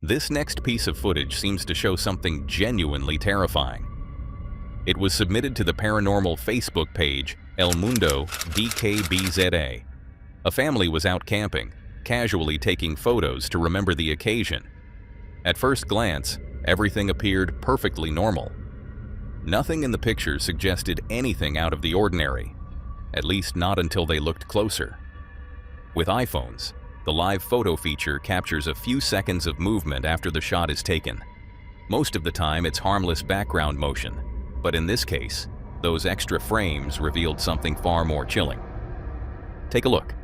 This next piece of footage seems to show something genuinely terrifying. It was submitted to the Paranormal Facebook page El Mundo DKBZA. A family was out camping, casually taking photos to remember the occasion. At first glance, everything appeared perfectly normal. Nothing in the picture suggested anything out of the ordinary, at least not until they looked closer. With iPhones, the live photo feature captures a few seconds of movement after the shot is taken. Most of the time, it's harmless background motion, but in this case, those extra frames revealed something far more chilling. Take a look.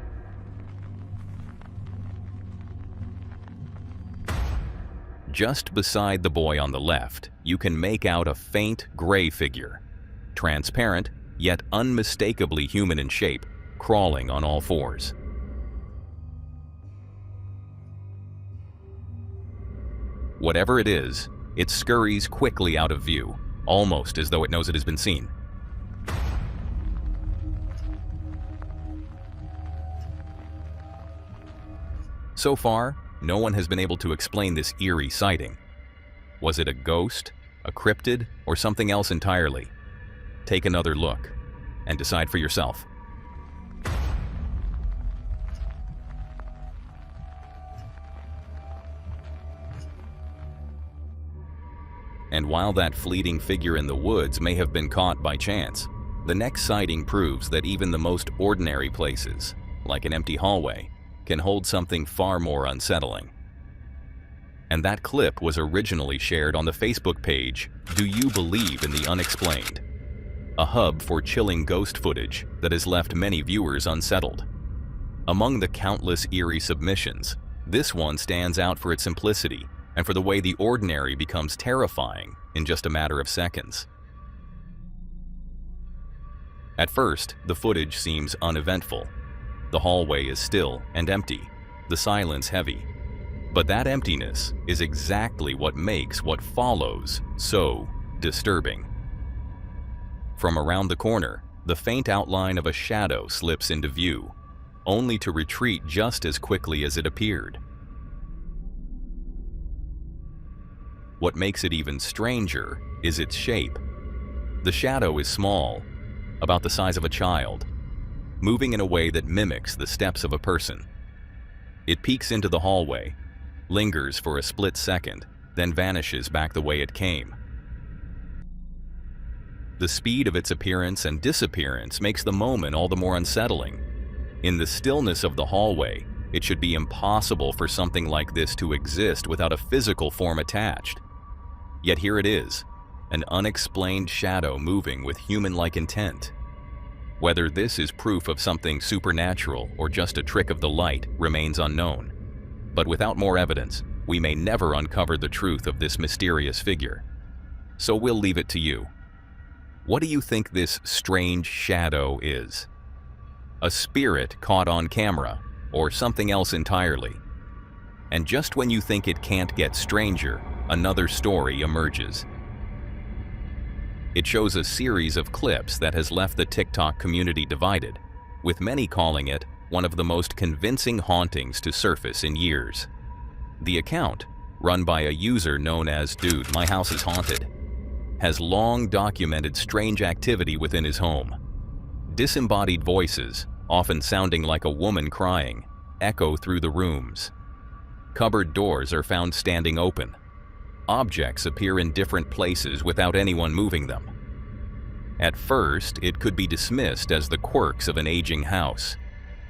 Just beside the boy on the left, you can make out a faint gray figure, transparent yet unmistakably human in shape, crawling on all fours. Whatever it is, it scurries quickly out of view, almost as though it knows it has been seen. So far, no one has been able to explain this eerie sighting. Was it a ghost, a cryptid, or something else entirely? Take another look and decide for yourself. And while that fleeting figure in the woods may have been caught by chance, the next sighting proves that even the most ordinary places, like an empty hallway, can hold something far more unsettling. And that clip was originally shared on the Facebook page, Do You Believe in the Unexplained? A hub for chilling ghost footage that has left many viewers unsettled. Among the countless eerie submissions, this one stands out for its simplicity and for the way the ordinary becomes terrifying in just a matter of seconds. At first, the footage seems uneventful. The hallway is still and empty, the silence heavy. But that emptiness is exactly what makes what follows so disturbing. From around the corner, the faint outline of a shadow slips into view, only to retreat just as quickly as it appeared. What makes it even stranger is its shape. The shadow is small, about the size of a child, moving in a way that mimics the steps of a person. It peeks into the hallway, lingers for a split second, then vanishes back the way it came. The speed of its appearance and disappearance makes the moment all the more unsettling. In the stillness of the hallway, it should be impossible for something like this to exist without a physical form attached. Yet here it is, an unexplained shadow moving with human-like intent. Whether this is proof of something supernatural or just a trick of the light remains unknown. But without more evidence, we may never uncover the truth of this mysterious figure. So we'll leave it to you. What do you think this strange shadow is? A spirit caught on camera, or something else entirely? And just when you think it can't get stranger, another story emerges. It shows a series of clips that has left the TikTok community divided, with many calling it one of the most convincing hauntings to surface in years. The account, run by a user known as Dude, My House is Haunted, has long documented strange activity within his home. Disembodied voices, often sounding like a woman crying, echo through the rooms. Cupboard doors are found standing open. Objects appear in different places without anyone moving them. At first, it could be dismissed as the quirks of an aging house,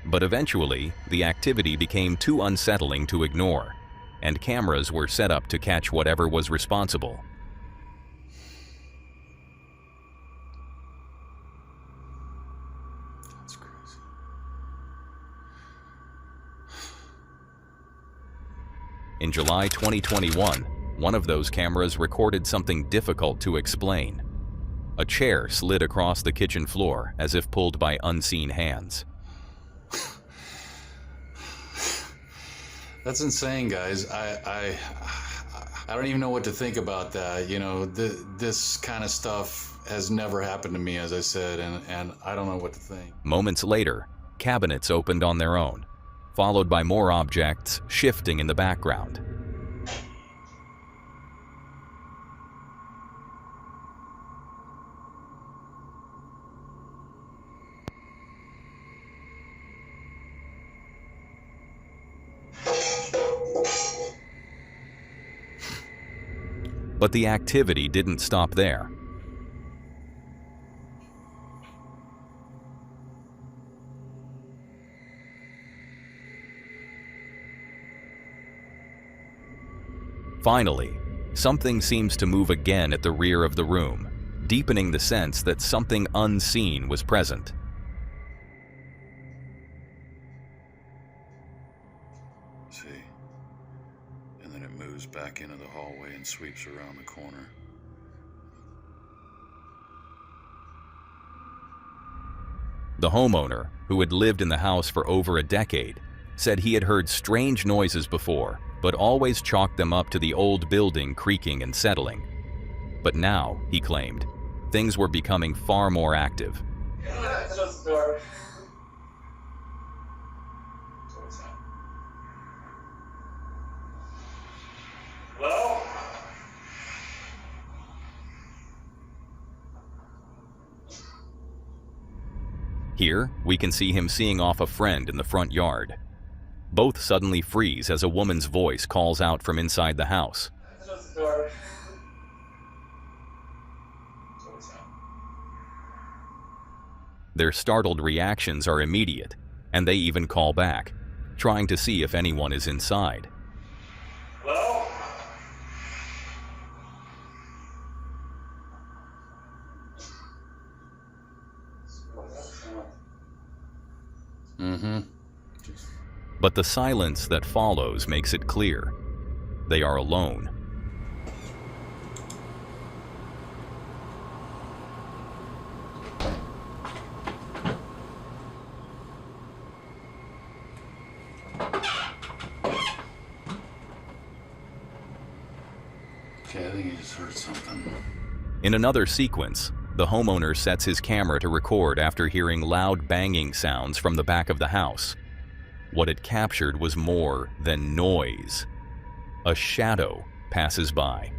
but eventually, the activity became too unsettling to ignore, and cameras were set up to catch whatever was responsible. That's crazy. In July 2021, one of those cameras recorded something difficult to explain. A chair slid across the kitchen floor as if pulled by unseen hands. That's insane, guys. I don't even know what to think about that. You know, this kind of stuff has never happened to me, as I said, and I don't know what to think. Moments later, cabinets opened on their own, followed by more objects shifting in the background. But the activity didn't stop there. Finally, something seems to move again at the rear of the room, deepening the sense that something unseen was present. See, and then it moves back into the hallway and sweeps around the corner. The homeowner, who had lived in the house for over a decade, said he had heard strange noises before, but always chalked them up to the old building creaking and settling. But now, he claimed, things were becoming far more active. Hello? Here, we can see him seeing off a friend in the front yard. Both suddenly freeze as a woman's voice calls out from inside the house. Their startled reactions are immediate, and they even call back, trying to see if anyone is inside. Hello? Mm-hmm. But the silence that follows makes it clear. They are alone. Okay, I think you just heard something. In another sequence, the homeowner sets his camera to record after hearing loud banging sounds from the back of the house. What it captured was more than noise. A shadow passes by,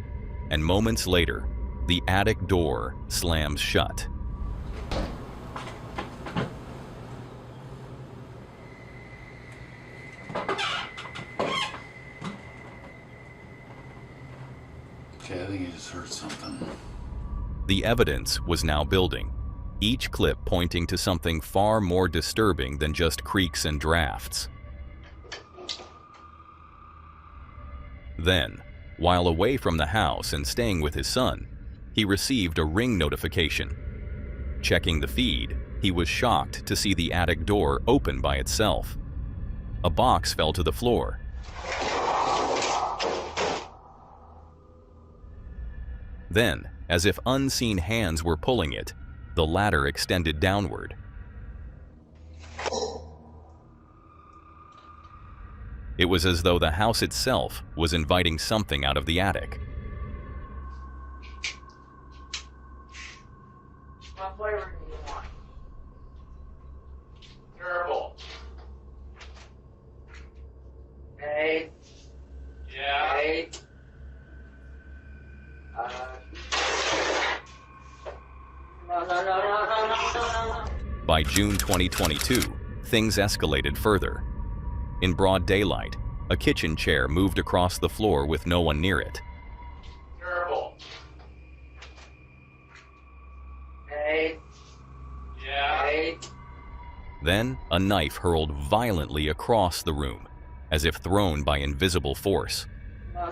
and moments later, the attic door slams shut. Okay, I think you just heard something. The evidence was now building, each clip pointing to something far more disturbing than just creaks and drafts. Then, while away from the house and staying with his son, he received a ring notification. Checking the feed, he was shocked to see the attic door open by itself. A box fell to the floor. Then, as if unseen hands were pulling it, the ladder extended downward. It was as though the house itself was inviting something out of the attic. What flavor do you want? Terrible. Hey. Yeah. Hey. No. By June 2022, things escalated further. In broad daylight, a kitchen chair moved across the floor with no one near it. Terrible. Hey. Yeah. Hey. Then, a knife hurled violently across the room, as if thrown by invisible force. No.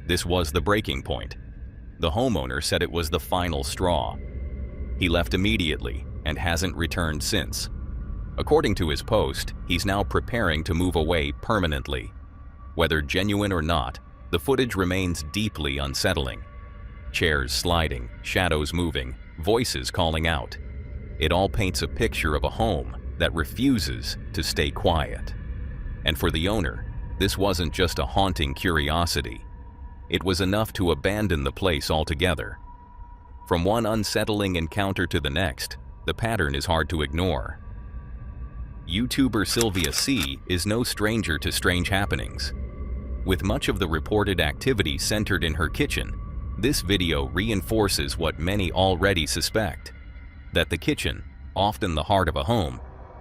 This was the breaking point. The homeowner said it was the final straw. He left immediately and hasn't returned since. According to his post, he's now preparing to move away permanently. Whether genuine or not, the footage remains deeply unsettling. Chairs sliding, shadows moving, voices calling out. It all paints a picture of a home that refuses to stay quiet. And for the owner, this wasn't just a haunting curiosity. It was enough to abandon the place altogether. From one unsettling encounter to the next, the pattern is hard to ignore. YouTuber Sylvia C. is no stranger to strange happenings. With much of the reported activity centered in her kitchen, this video reinforces what many already suspect, that the kitchen, often the heart of a home,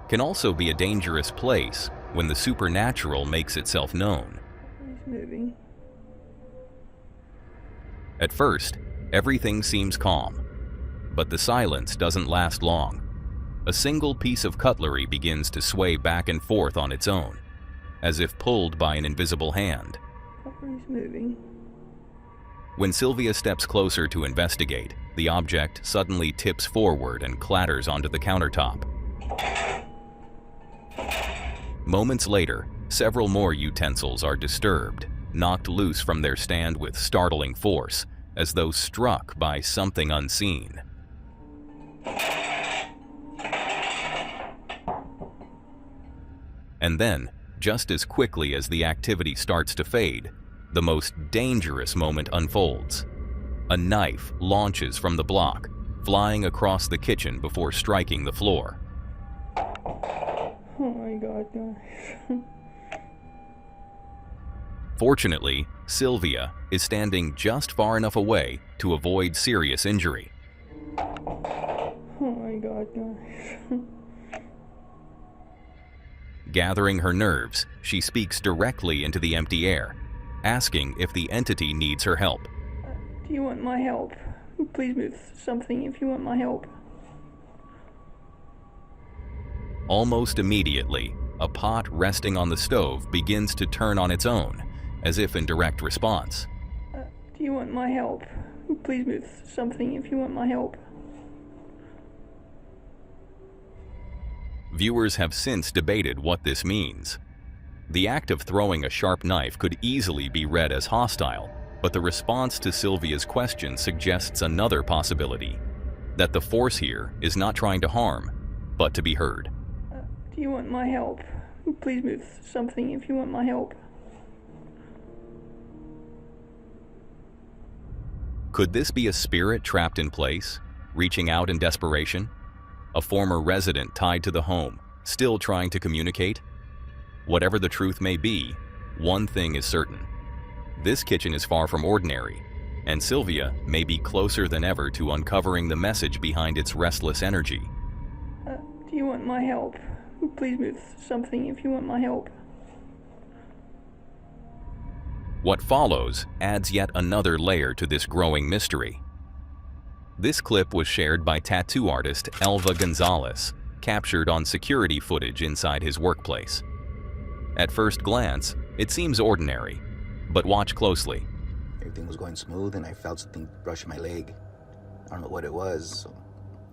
can also be a dangerous place when the supernatural makes itself known. He's moving. At first, everything seems calm, but the silence doesn't last long. A single piece of cutlery begins to sway back and forth on its own, as if pulled by an invisible hand. He's moving. When Sylvia steps closer to investigate, the object suddenly tips forward and clatters onto the countertop. Moments later, several more utensils are disturbed, knocked loose from their stand with startling force, as though struck by something unseen. And then, just as quickly as the activity starts to fade, the most dangerous moment unfolds. A knife launches from the block, flying across the kitchen before striking the floor. Oh my god, guys. Fortunately, Sylvia is standing just far enough away to avoid serious injury. Oh my god, guys. Gathering her nerves, she speaks directly into the empty air, asking if the entity needs her help. Do you want my help? Please move something if you want my help. Almost immediately, a pot resting on the stove begins to turn on its own, as if in direct response. Do you want my help? Please move something if you want my help. Viewers have since debated what this means. The act of throwing a sharp knife could easily be read as hostile, but the response to Sylvia's question suggests another possibility, that the force here is not trying to harm, but to be heard. Do you want my help? Please move something if you want my help. Could this be a spirit trapped in place, reaching out in desperation? A former resident tied to the home, still trying to communicate? Whatever the truth may be, one thing is certain. This kitchen is far from ordinary, and Sylvia may be closer than ever to uncovering the message behind its restless energy. Do you want my help? Please move something if you want my help. What follows adds yet another layer to this growing mystery. This clip was shared by tattoo artist Elva Gonzalez, captured on security footage inside his workplace. At first glance, it seems ordinary, but watch closely. Everything was going smooth and I felt something brush my leg. I don't know what it was, so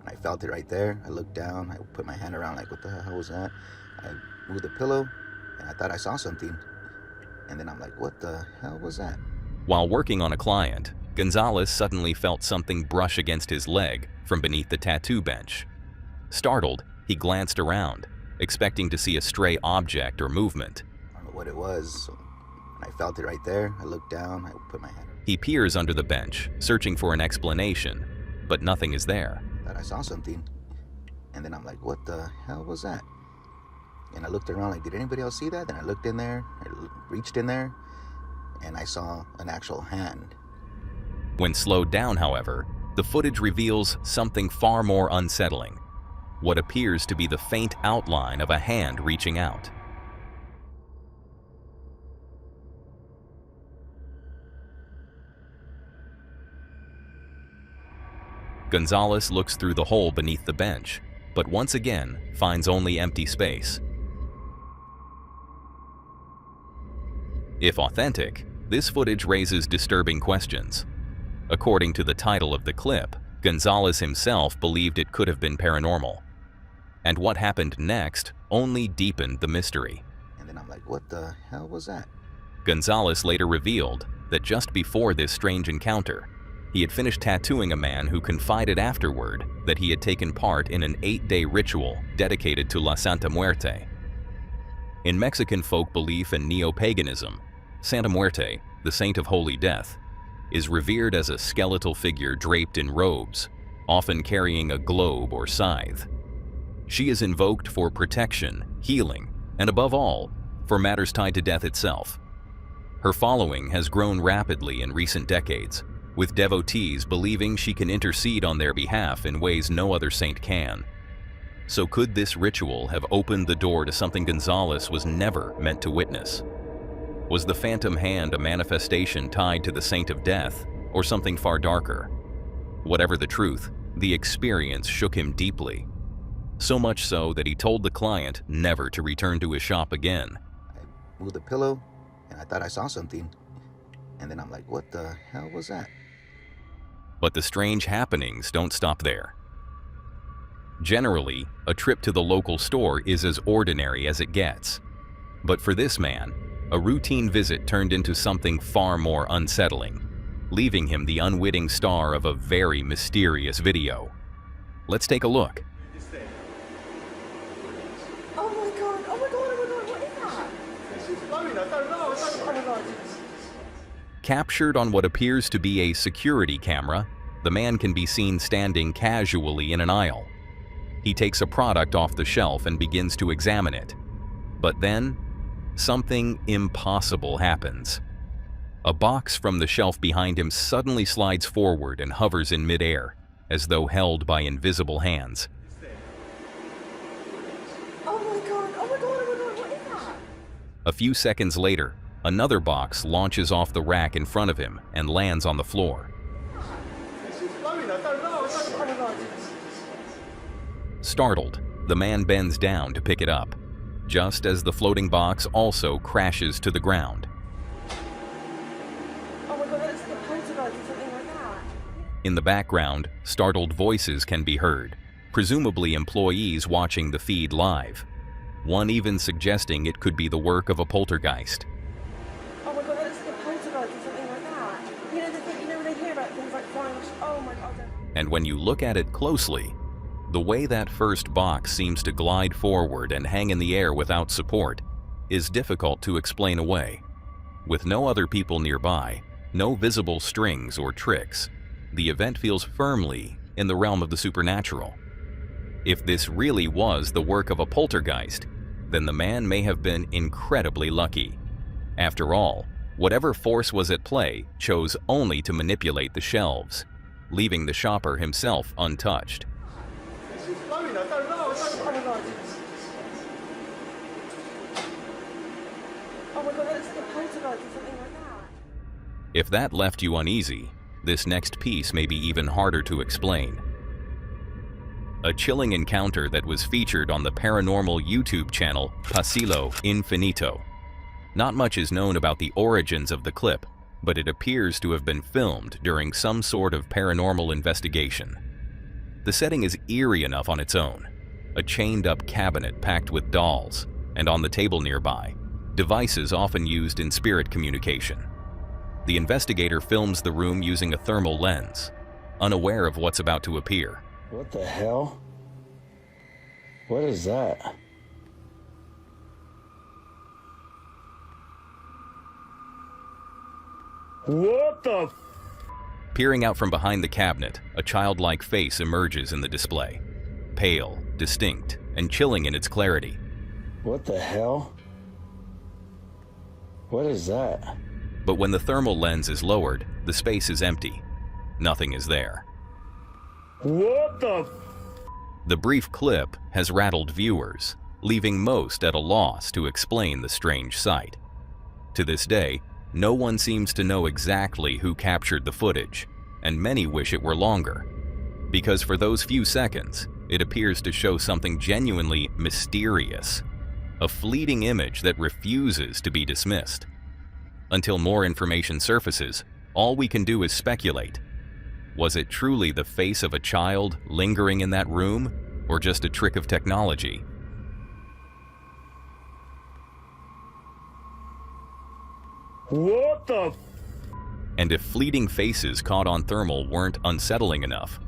I felt it right there. I looked down, I put my hand around like, what the hell was that? I moved the pillow and I thought I saw something. And then I'm like, what the hell was that? While working on a client, Gonzalez suddenly felt something brush against his leg from beneath the tattoo bench. Startled, he glanced around, expecting to see a stray object or movement. I don't know what it was, so I felt it right there. I looked down, I put my hand around. He peers under the bench, searching for an explanation, but nothing is there. I thought I saw something. And then I'm like, what the hell was that? And I looked around like, did anybody else see that? Then I looked in there, I reached in there, and I saw an actual hand. When slowed down, however, the footage reveals something far more unsettling. What appears to be the faint outline of a hand reaching out. Gonzalez looks through the hole beneath the bench, but once again finds only empty space. If authentic, this footage raises disturbing questions. According to the title of the clip, Gonzalez himself believed it could have been paranormal. And what happened next only deepened the mystery. And then I'm like, what the hell was that? Gonzalez later revealed that just before this strange encounter, he had finished tattooing a man who confided afterward that he had taken part in an 8-day ritual dedicated to La Santa Muerte. In Mexican folk belief and neo-paganism, Santa Muerte, the saint of holy death, is revered as a skeletal figure draped in robes, often carrying a globe or scythe. She is invoked for protection, healing, and above all, for matters tied to death itself. Her following has grown rapidly in recent decades, with devotees believing she can intercede on their behalf in ways no other saint can. So could this ritual have opened the door to something Gonzalez was never meant to witness? Was the phantom hand a manifestation tied to the Saint of Death, or something far darker? Whatever the truth, the experience shook him deeply. So much so that he told the client never to return to his shop again. I moved the pillow, and I thought I saw something. And then I'm like, what the hell was that? But the strange happenings don't stop there. Generally, a trip to the local store is as ordinary as it gets. But for this man, a routine visit turned into something far more unsettling, leaving him the unwitting star of a very mysterious video. Let's take a look. Oh my god, oh my god, oh my god, what is that? Oh my god. Captured on what appears to be a security camera, the man can be seen standing casually in an aisle. He takes a product off the shelf and begins to examine it. But then, something impossible happens. A box from the shelf behind him suddenly slides forward and hovers in midair, as though held by invisible hands. Oh my god, oh my god, oh my god, what is that? A few seconds later, another box launches off the rack in front of him and lands on the floor. Oh my god. Startled, the man bends down to pick it up, just as the floating box also crashes to the ground. Oh my god, that's the poltergeist or something like that. In the background, startled voices can be heard, presumably employees watching the feed live. One even suggesting it could be the work of a poltergeist. Oh my god, that's the poltergeist or something like that. You know, when they hear about things like flying, oh my god. And when you look at it closely, the way that first box seems to glide forward and hang in the air without support is difficult to explain away. With no other people nearby, no visible strings or tricks, the event feels firmly in the realm of the supernatural. If this really was the work of a poltergeist, then the man may have been incredibly lucky. After all, whatever force was at play chose only to manipulate the shelves, leaving the shopper himself untouched. Oh my god. Oh my god, that's the poltergeist or something like that. If that left you uneasy, this next piece may be even harder to explain. A chilling encounter that was featured on the Paranormal YouTube channel Pasillo Infinito. Not much is known about the origins of the clip, but it appears to have been filmed during some sort of paranormal investigation. The setting is eerie enough on its own. A chained-up cabinet packed with dolls, and on the table nearby, devices often used in spirit communication. The investigator films the room using a thermal lens, unaware of what's about to appear. What the hell? What is that? What the? Peering out from behind the cabinet, a childlike face emerges in the display. Pale, distinct, and chilling in its clarity. What the hell? What is that? But when the thermal lens is lowered, the space is empty. Nothing is there. What the? The brief clip has rattled viewers, leaving most at a loss to explain the strange sight. To this day, no one seems to know exactly who captured the footage, and many wish it were longer. Because for those few seconds, it appears to show something genuinely mysterious, a fleeting image that refuses to be dismissed. Until more information surfaces, all we can do is speculate. Was it truly the face of a child lingering in that room, or just a trick of technology? What the? And if fleeting faces caught on thermal weren't unsettling enough,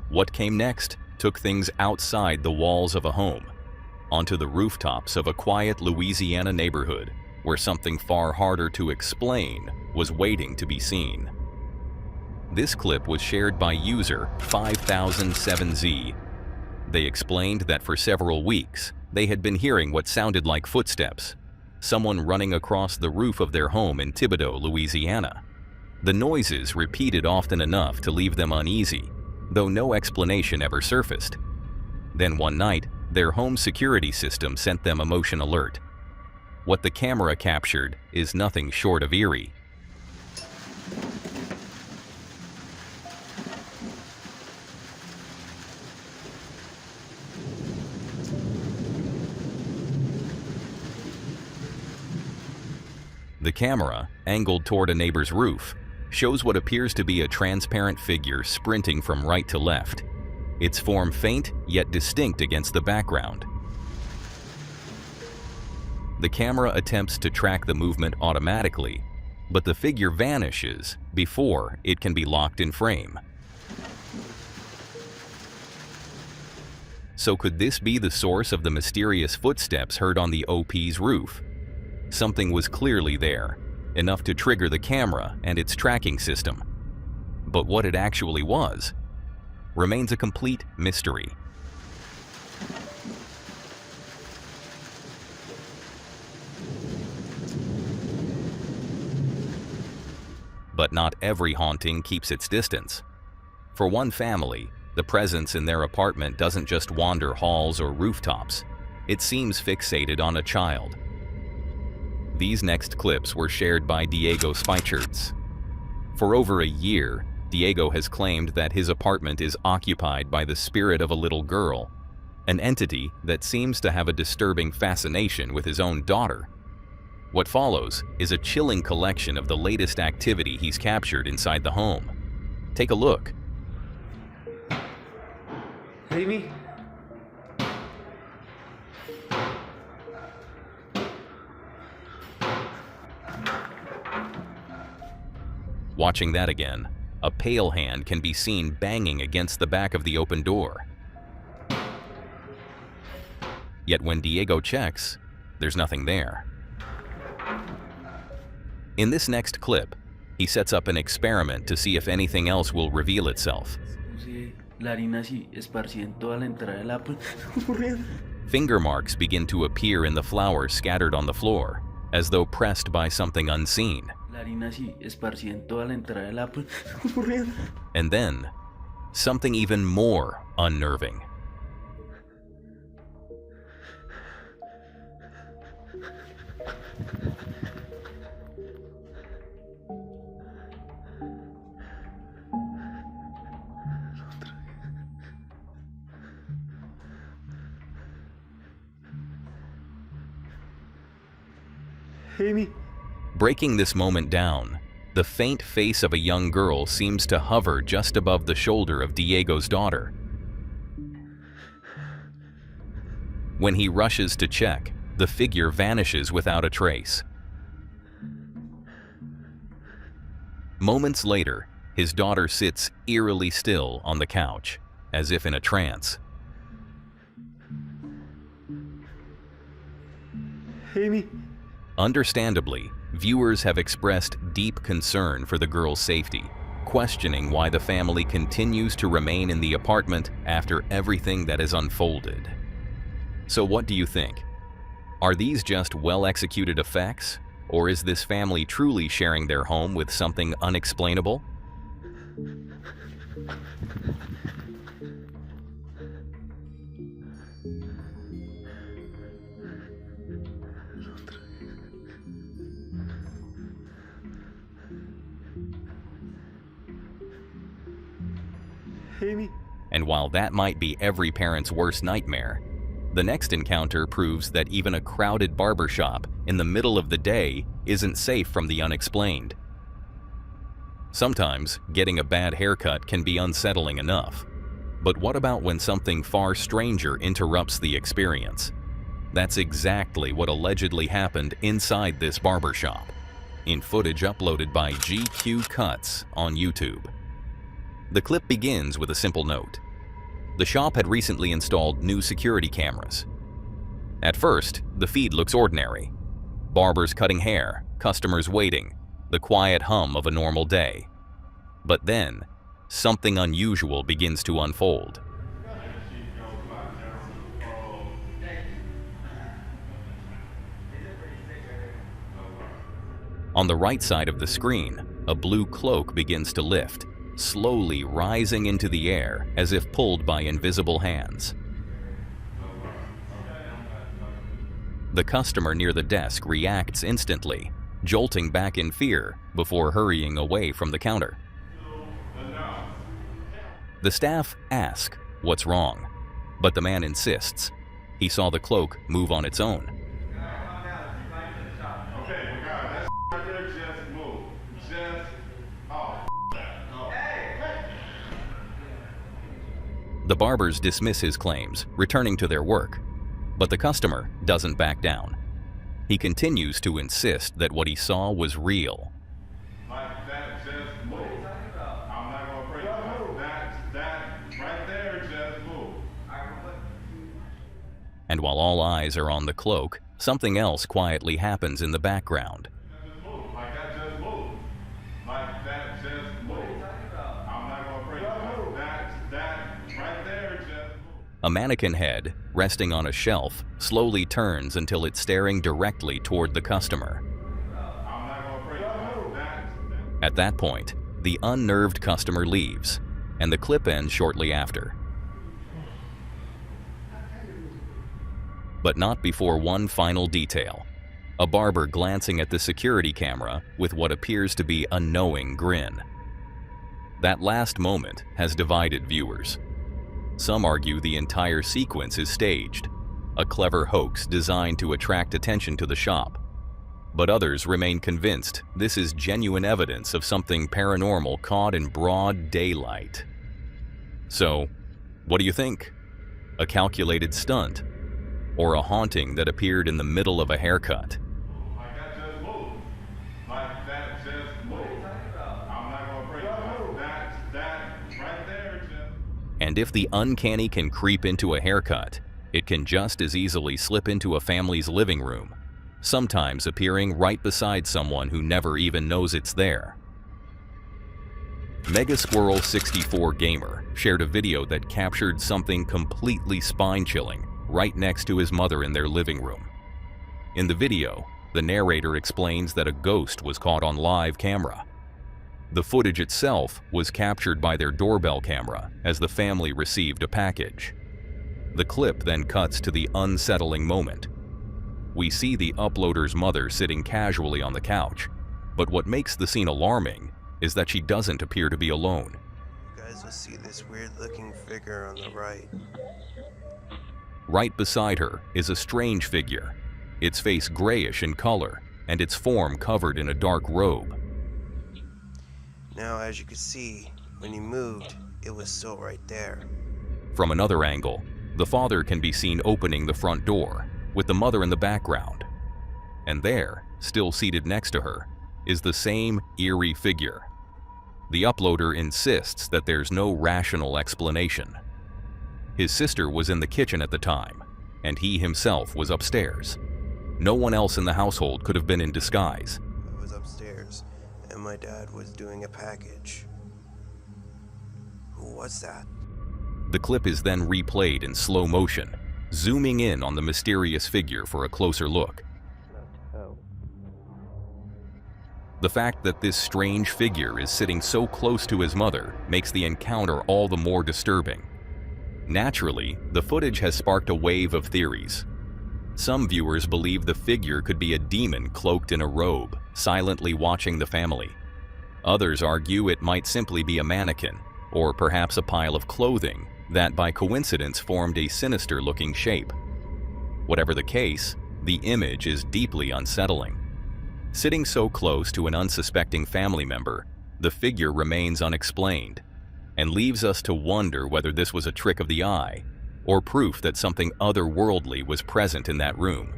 what came next took things outside the walls of a home, onto the rooftops of a quiet Louisiana neighborhood where something far harder to explain was waiting to be seen. This clip was shared by user 5007Z. They explained that for several weeks, they had been hearing what sounded like footsteps, someone running across the roof of their home in Thibodaux, Louisiana. The noises repeated often enough to leave them uneasy, though no explanation ever surfaced. Then one night, Their home security system sent them a motion alert. What the camera captured is nothing short of eerie. The camera, angled toward a neighbor's roof, shows what appears to be a transparent figure sprinting from right to left, its form faint yet distinct against the background. The camera attempts to track the movement automatically, but the figure vanishes before it can be locked in frame. So could this be the source of the mysterious footsteps heard on the OP's roof? Something was clearly there, enough to trigger the camera and its tracking system. But what it actually was remains a complete mystery. But not every haunting keeps its distance. For one family, the presence in their apartment doesn't just wander halls or rooftops. It seems fixated on a child. These next clips were shared by Diego Speichertz. For over a year, Diego has claimed that his apartment is occupied by the spirit of a little girl, an entity that seems to have a disturbing fascination with his own daughter. What follows is a chilling collection of the latest activity he's captured inside the home. Take a look. Amy? Watching that again, a pale hand can be seen banging against the back of the open door. Yet when Diego checks, there's nothing there. In this next clip, he sets up an experiment to see if anything else will reveal itself. Finger marks begin to appear in the flowers scattered on the floor, as though pressed by something unseen. And then, something even more unnerving. Amy? Breaking this moment down, the faint face of a young girl seems to hover just above the shoulder of Diego's daughter. When he rushes to check, the figure vanishes without a trace. Moments later, his daughter sits eerily still on the couch, as if in a trance. Amy? Understandably, viewers have expressed deep concern for the girl's safety, questioning why the family continues to remain in the apartment after everything that has unfolded. So what do you think? Are these just well-executed effects, or is this family truly sharing their home with something unexplainable? Amy? And while that might be every parent's worst nightmare, the next encounter proves that even a crowded barbershop in the middle of the day isn't safe from the unexplained. Sometimes, getting a bad haircut can be unsettling enough. But what about when something far stranger interrupts the experience? That's exactly what allegedly happened inside this barbershop, in footage uploaded by GQ Cuts on YouTube. The clip begins with a simple note. The shop had recently installed new security cameras. At first, the feed looks ordinary. Barbers cutting hair, customers waiting, the quiet hum of a normal day. But then, something unusual begins to unfold. On the right side of the screen, a blue cloak begins to lift, slowly rising into the air as if pulled by invisible hands. The customer near the desk reacts instantly, jolting back in fear before hurrying away from the counter. The staff ask what's wrong, but the man insists. He saw the cloak move on its own. The barbers dismiss his claims, returning to their work, but the customer doesn't back down. He continues to insist that what he saw was real. And while all eyes are on the cloak, something else quietly happens in the background. A mannequin head, resting on a shelf, slowly turns until it's staring directly toward the customer. At that point, the unnerved customer leaves, and the clip ends shortly after. But not before one final detail: a barber glancing at the security camera with what appears to be a knowing grin. That last moment has divided viewers. Some argue the entire sequence is staged, a clever hoax designed to attract attention to the shop. But others remain convinced this is genuine evidence of something paranormal caught in broad daylight. So, what do you think? A calculated stunt? Or a haunting that appeared in the middle of a haircut? And if the uncanny can creep into a haircut, it can just as easily slip into a family's living room, sometimes appearing right beside someone who never even knows it's there. MegaSquirrel64 Gamer shared a video that captured something completely spine-chilling right next to his mother in their living room. In the video, the narrator explains that a ghost was caught on live camera. The footage itself was captured by their doorbell camera as the family received a package. The clip then cuts to the unsettling moment. We see the uploader's mother sitting casually on the couch, but what makes the scene alarming is that she doesn't appear to be alone. You guys will see this weird-looking figure on the right. Right beside her is a strange figure, its face grayish in color and its form covered in a dark robe. Now, as you can see, when he moved, it was still right there. From another angle, the father can be seen opening the front door, with the mother in the background. And there, still seated next to her, is the same eerie figure. The uploader insists that there's no rational explanation. His sister was in the kitchen at the time, and he himself was upstairs. No one else in the household could have been in disguise. I was upstairs, and my dad was doing a package. Who was that? The clip is then replayed in slow motion, zooming in on the mysterious figure for a closer look. The fact that this strange figure is sitting so close to his mother makes the encounter all the more disturbing. Naturally, the footage has sparked a wave of theories. Some viewers believe the figure could be a demon cloaked in a robe, silently watching the family. Others argue it might simply be a mannequin, or perhaps a pile of clothing that by coincidence formed a sinister-looking shape. Whatever the case, the image is deeply unsettling. Sitting so close to an unsuspecting family member, the figure remains unexplained, and leaves us to wonder whether this was a trick of the eye, or proof that something otherworldly was present in that room.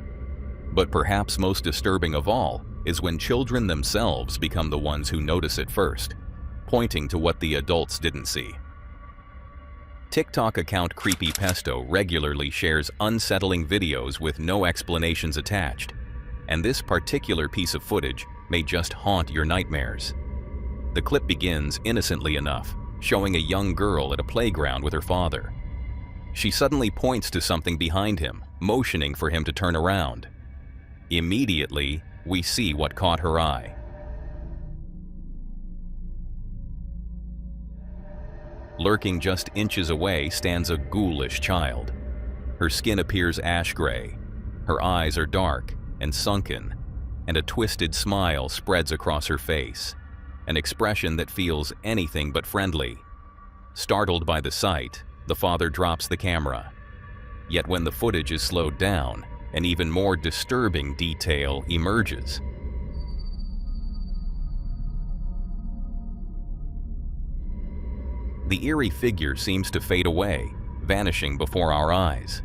But perhaps most disturbing of all is when children themselves become the ones who notice it first, pointing to what the adults didn't see. TikTok account CreepyPesto regularly shares unsettling videos with no explanations attached, and this particular piece of footage may just haunt your nightmares. The clip begins innocently enough, showing a young girl at a playground with her father. She suddenly points to something behind him, motioning for him to turn around. Immediately, we see what caught her eye. Lurking just inches away stands a ghoulish child. Her skin appears ash gray, Her eyes are dark and sunken, and a twisted smile spreads across her face, an expression that feels anything but friendly. Startled by the sight, the father drops the camera. Yet when the footage is slowed down, an even more disturbing detail emerges. The eerie figure seems to fade away, vanishing before our eyes.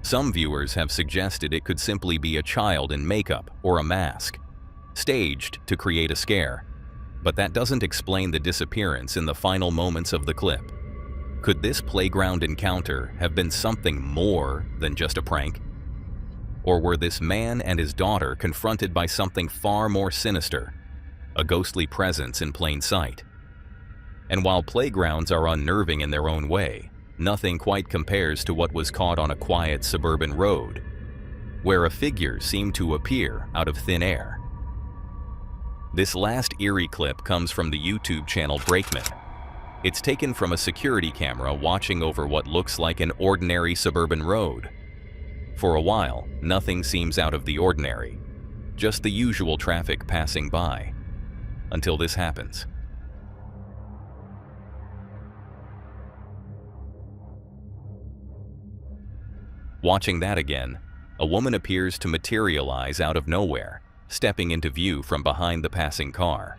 Some viewers have suggested it could simply be a child in makeup or a mask, staged to create a scare. But that doesn't explain the disappearance in the final moments of the clip. Could this playground encounter have been something more than just a prank? Or were this man and his daughter confronted by something far more sinister, a ghostly presence in plain sight? And while playgrounds are unnerving in their own way, nothing quite compares to what was caught on a quiet suburban road, where a figure seemed to appear out of thin air. This last eerie clip comes from the YouTube channel Brakeman. It's taken from a security camera watching over what looks like an ordinary suburban road. For a while, nothing seems out of the ordinary, just the usual traffic passing by, until this happens. Watching that again, a woman appears to materialize out of nowhere, stepping into view from behind the passing car.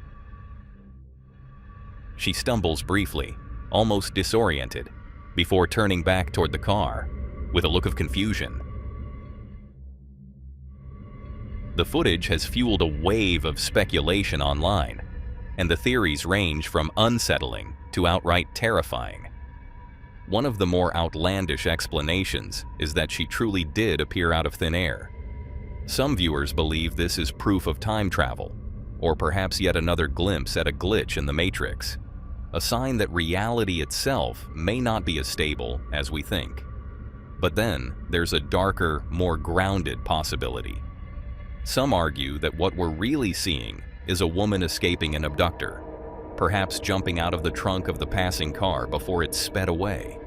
She stumbles briefly, almost disoriented, before turning back toward the car, with a look of confusion. The footage has fueled a wave of speculation online, and the theories range from unsettling to outright terrifying. One of the more outlandish explanations is that she truly did appear out of thin air. Some viewers believe this is proof of time travel, or perhaps yet another glimpse at a glitch in the Matrix, a sign that reality itself may not be as stable as we think. But then, there's a darker, more grounded possibility. Some argue that what we're really seeing is a woman escaping an abductor, perhaps jumping out of the trunk of the passing car before it sped away.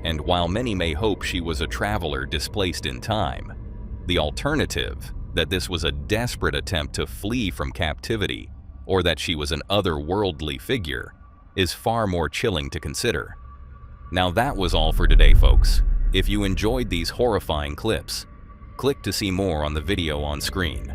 And while many may hope she was a traveler displaced in time, the alternative, that this was a desperate attempt to flee from captivity, or that she was an otherworldly figure, is far more chilling to consider. Now that was all for today, folks. If you enjoyed these horrifying clips, click to see more on the video on screen.